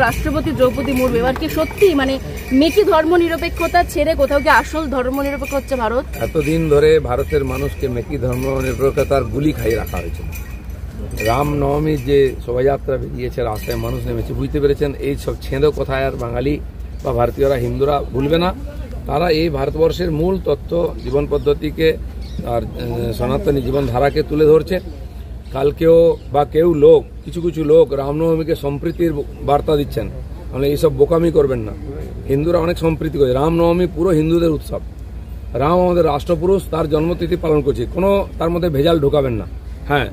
রাষ্ট্রপতি দ্রৌপদী মুর্মু এবার কি সত্যি মানে মেকি ধর্মনিরপেক্ষতা ছেড়ে কোথাও কি আসল ধর্মনিরপেক্ষ হচ্ছে ভারত? এতদিন ধরে ভারতের মানুষকে মেকি ধর্মনিরপেক্ষতার গুলি খাইয়ে রাখা হয়েছিল। রামনবমীর যে শোভাযাত্রা বেরিয়েছে, রাস্তায় মানুষ নেমেছে, বুঝতে পেরেছেন এই সব ছেঁদো কোথায় আর বাঙালি বা ভারতীয়রা হিন্দুরা ভুলবে না। তারা এই ভারতবর্ষের মূল তত্ত্ব জীবন পদ্ধতিকে আর সনাতনী জীবনধারাকে তুলে ধরছে। কালকেও বা কিছু কিছু লোক রামনবমীকে সম্প্রীতির বার্তা দিচ্ছেন, মানে এইসব বোকামি করবেন না। হিন্দুরা অনেক সম্প্রীতি করে, রামনবমী পুরো হিন্দুদের উৎসব। রাম আমাদের রাষ্ট্রপুরুষ, তার জন্মতিথি পালন করছে, কোনো তার মধ্যে ভেজাল ঢোকাবেন না। হ্যাঁ,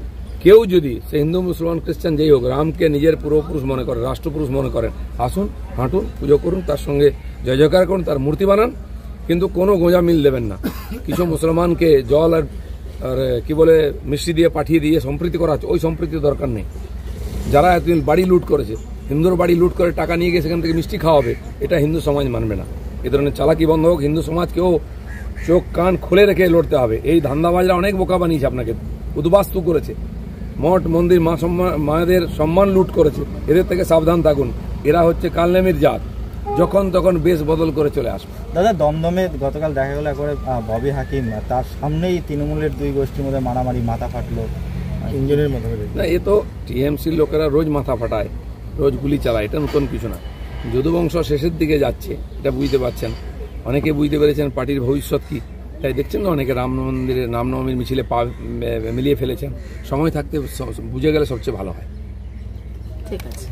কেউ যদি সে হিন্দু মুসলমান খ্রিস্টান যেই হোক রামকে নিজের পূর্বপুরুষ মনে করে, রাষ্ট্রপুরুষ মনে করেন, আসুন হাঁটুন, পুজো করুন, তার সঙ্গে জয় জয়কার করুন, তার মূর্তি বানান, কিন্তু কোনো গোঁজা মিল দেবেন না। কিছু মুসলমানকে জল আর কি বলে মিষ্টি দিয়ে পাঠিয়ে দিয়ে সম্প্রীতি করা হচ্ছে, ওই সম্প্রীতির দরকার নেই। যারা এতদিন বাড়ি লুট করেছে, হিন্দুর বাড়ি লুট করে টাকা নিয়ে গিয়ে সেখান থেকে মিষ্টি খাওয়াবে, এটা হিন্দু সমাজ মানবে না। এ ধরনের চালাকি বন্ধ হোক। হিন্দু সমাজকেও চোখ কান খুলে রেখে লড়তে হবে। এই ধান্দাবাজরা অনেক বোকা বানিয়েছে, আপনাকে উদ্বাস্তু করেছে, মঠ মন্দির মায়েদের সম্মান লুট করেছে। এদের থেকে সাবধান থাকুন, এরা হচ্ছে কালনেমির জাত, যখন তখন বেশ বদল করে চলে আসবে। দাদা, দমদমে গতকাল দেখা গেল একবারে ববি হাকিম, তার সামনেই তৃণমূলের দুই গোষ্ঠীর মধ্যে মারামারি, মাথা ফাটলো ইঞ্জিনের মধ্যে। না, এ তো টিএমসির লোকেরা রোজ মাথা ফাটায়, রোজ গুলি চালায়, এটা নতুন কিছু না। যদুবংশ শেষের দিকে যাচ্ছে, এটা বুঝতে পারছেন, অনেকে বুঝতে পেরেছেন পার্টির ভবিষ্যৎ কি। তাই দেখছেন না, অনেকে রামনবমীর মিছিলে পা মিলিয়ে ফেলেছেন। সময় থাকতে বুঝে গেলে সবচেয়ে ভালো হয়। ঠিক আছে।